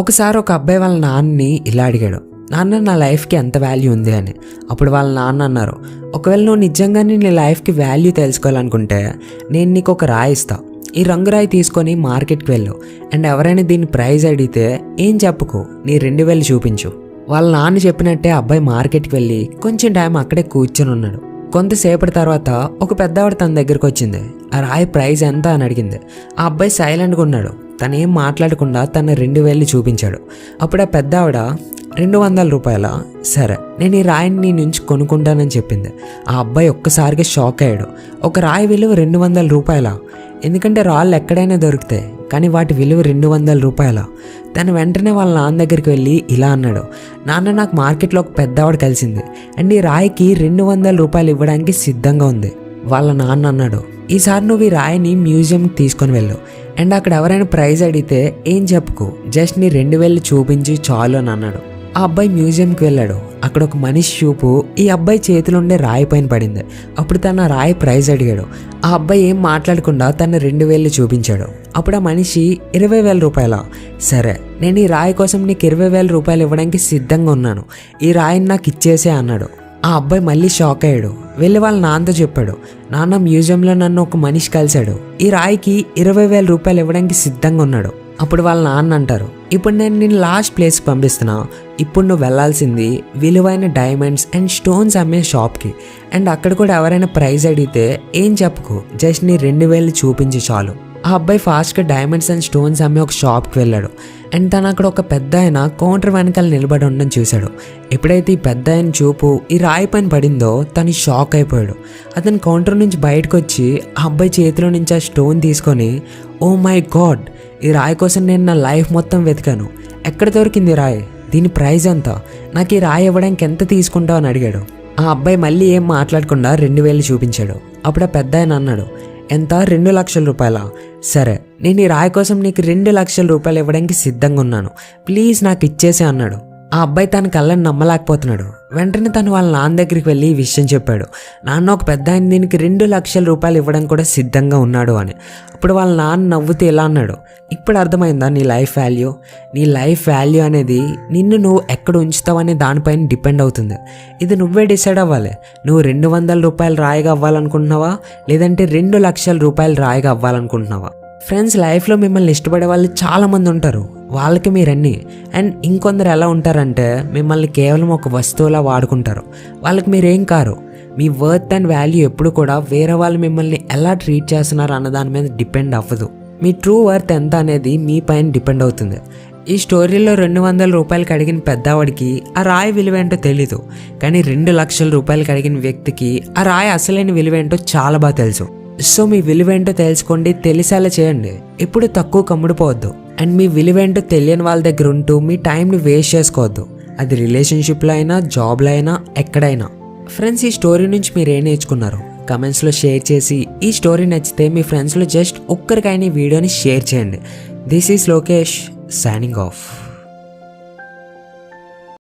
ఒకసారి ఒక అబ్బాయి వాళ్ళ నాన్నని ఇలా అడిగాడు, నాన్న నా లైఫ్కి ఎంత వాల్యూ ఉంది అని. అప్పుడు వాళ్ళ నాన్న అన్నారు, ఒకవేళ నువ్వు నిజంగానే నీ లైఫ్కి వాల్యూ తెలుసుకోవాలనుకుంటే నేను నీకు ఒక రాయి ఇస్తా. ఈ రంగురాయి తీసుకొని మార్కెట్కి వెళ్ళు అండ్ ఎవరైనా దీని ప్రైజ్ అడిగితే ఏం చెప్పుకో, నీ 2000 చూపించు. వాళ్ళ నాన్న చెప్పినట్టే అబ్బాయి మార్కెట్కి వెళ్ళి కొంచెం టైం అక్కడే కూర్చొని ఉన్నాడు. కొంతసేపటి తర్వాత ఒక పెద్దవాడు తన దగ్గరకు వచ్చింది. ఆ రాయి ప్రైజ్ ఎంత అని అడిగింది. ఆ అబ్బాయి సైలెంట్గా ఉన్నాడు. తను ఏం మాట్లాడకుండా తన 2000 చూపించాడు. అప్పుడు ఆ పెద్దవాడ 200 రూపాయల, సరే నేను ఈ రాయిని నీ నుంచి కొనుక్కుంటానని చెప్పింది. ఆ అబ్బాయి ఒక్కసారిగా షాక్ అయ్యాడు. ఒక రాయి విలువ 200 రూపాయల? ఎందుకంటే రాళ్ళు ఎక్కడైనా దొరుకుతాయి, కానీ వాటి విలువ 200 రూపాయల. తను వెంటనే వాళ్ళ నాన్న దగ్గరికి వెళ్ళి ఇలా అన్నాడు, నాన్న నాకు మార్కెట్లో ఒక పెద్దవాడు కలిసింది అండ్ ఈ రాయికి 200 రూపాయలు ఇవ్వడానికి సిద్ధంగా ఉంది. వాళ్ళ నాన్న అన్నాడు, ఈసారి నువ్వు ఈ రాయిని మ్యూజియంకి తీసుకొని వెళ్ళు అండ్ అక్కడ ఎవరైనా ప్రైజ్ అడిగితే ఏం చెప్పుకో, జస్ట్ నీ 2000 చూపించి చాలు అని అన్నాడు. ఆ అబ్బాయి మ్యూజియంకి వెళ్ళాడు. అక్కడ ఒక మనిషి చూపు ఈ అబ్బాయి చేతిలో ఉండే రాయి పైన పడింది. అప్పుడు తను ఆ రాయి ప్రైజ్ అడిగాడు. ఆ అబ్బాయి ఏం మాట్లాడకుండా తన 2000 చూపించాడు. అప్పుడు ఆ మనిషి 20,000 రూపాయల, సరే నేను ఈ రాయి కోసం నీకు 20,000 రూపాయలు ఇవ్వడానికి సిద్ధంగా ఉన్నాను, ఈ రాయిని నాకు ఇచ్చేసే అన్నాడు. ఆ అబ్బాయి మళ్ళీ షాక్ అయ్యాడు. వెళ్ళి వాళ్ళ నాన్నతో చెప్పాడు, నాన్న మ్యూజియంలో నన్ను ఒక మనిషి కలిశాడు, ఈ రాయికి 20,000 రూపాయలు ఇవ్వడానికి సిద్ధంగా ఉన్నాడు. అప్పుడు వాళ్ళ నాన్న అంటారు, ఇప్పుడు నేను లాస్ట్ ప్లేస్కి పంపిస్తున్నా, ఇప్పుడు నువ్వు వెళ్ళాల్సింది విలువైన డైమండ్స్ అండ్ స్టోన్స్ అమ్మే షాప్కి అండ్ అక్కడ కూడా ఎవరైనా ప్రైజ్ అడిగితే ఏం చెప్పుకో, జస్ట్ నీ 2000 చూపించి చాలు. ఆ అబ్బాయి ఫాస్ట్గా డైమండ్స్ అండ్ స్టోన్స్ అమ్మే ఒక షాప్కి వెళ్ళాడు అండ్ తను అక్కడ ఒక పెద్ద ఆయన కౌంటర్ వెనకాల నిలబడి ఉండడం చూశాడు. ఎప్పుడైతే ఈ పెద్ద ఆయన చూపు ఈ రాయి పైన పడిందో తను షాక్ అయిపోయాడు. అతను కౌంటర్ నుంచి బయటకు వచ్చి ఆ అబ్బాయి చేతిలో నుంచి ఆ స్టోన్ తీసుకొని, ఓ మై గాడ్, ఈ రాయి కోసం నేను నా లైఫ్ మొత్తం వెతికాను, ఎక్కడ దొరికింది రాయి, దీని ప్రైజ్ ఎంత, నాకు ఈ రాయి ఇవ్వడానికి ఎంత తీసుకుంటావు అని అడిగాడు. ఆ అబ్బాయి మళ్ళీ ఏం మాట్లాడకుండా 2000 చూపించాడు. అప్పుడు ఆ పెద్ద ఆయన అన్నాడు, ఎంత, 2 లక్షల రూపాయల? సరే నేను ఈ రాయి కోసం నీకు 2 లక్షల రూపాయలు ఇవ్వడానికి సిద్ధంగా ఉన్నాను, ప్లీజ్ నాకు ఇచ్చేసే అన్నాడు. ఆ అబ్బాయి తన కళ్ళని నమ్మలేకపోతున్నాడు. వెంటనే తను వాళ్ళ నాన్న దగ్గరికి వెళ్ళి ఈ విషయం చెప్పాడు, నాన్న ఒక పెద్ద ఆయన దీనికి 2 లక్షల రూపాయలు ఇవ్వడానికి కూడా సిద్ధంగా ఉన్నాడు అని. అప్పుడు వాళ్ళ నాన్న నవ్వుతూ ఇలా అన్నాడు, ఇప్పుడు అర్థమైందా నీ లైఫ్ వాల్యూ? నీ లైఫ్ వాల్యూ అనేది నిన్ను నువ్వు ఎక్కడ ఉంచుతావు అనే దానిపైన డిపెండ్ అవుతుంది. ఇది నువ్వే డిసైడ్ అవ్వాలి. నువ్వు 200 రూపాయలు రాయిగా అవ్వాలనుకుంటున్నావా, లేదంటే 2 లక్షల రూపాయలు రాయిగా అవ్వాలనుకుంటున్నావా? ఫ్రెండ్స్, లైఫ్లో మిమ్మల్ని ఇష్టపడే వాళ్ళు చాలామంది ఉంటారు, వాళ్ళకి మీరన్నీ. అండ్ ఇంకొందరు ఎలా ఉంటారంటే మిమ్మల్ని కేవలం ఒక వస్తువులా వాడుకుంటారు, వాళ్ళకి మీరేం car. Me worth and value ఎప్పుడు కూడా వేరే వాళ్ళు మిమ్మల్ని ఎలా ట్రీట్ చేస్తున్నారు అన్న దాని మీద డిపెండ్ అవ్వదు. మీ ట్రూ వర్త్ ఎంత అనేది మీ పైన డిపెండ్ అవుతుంది. ఈ స్టోరీలో 200 రూపాయలకి అడిగిన పెద్దవాడికి ఆ రాయి విలువేంటో తెలీదు, కానీ 2 లక్షల రూపాయలకి అడిగిన వ్యక్తికి ఆ రాయి అసలైన విలువేంటో చాలా బాగా తెలుసు. సో మీ విలువేంటో తెలుసుకోండి, తెలిసేలా చేయండి, ఎప్పుడు తక్కువ కమ్ముడిపోవద్దు. అండ్ మీ విలువేంటో తెలియని వాళ్ళ దగ్గర ఉంటూ మీ టైంని వేస్ట్ చేసుకోవద్దు, అది రిలేషన్షిప్లో అయినా, జాబ్లో అయినా, ఎక్కడైనా. ఫ్రెండ్స్, ఈ స్టోరీ నుంచి మీరు ఏం నేర్చుకున్నారు కమెంట్స్లో షేర్ చేసి, ఈ స్టోరీ నచ్చితే మీ ఫ్రెండ్స్లో జస్ట్ ఒక్కరికైనా ఈ వీడియోని షేర్ చేయండి. This is Lokesh signing off.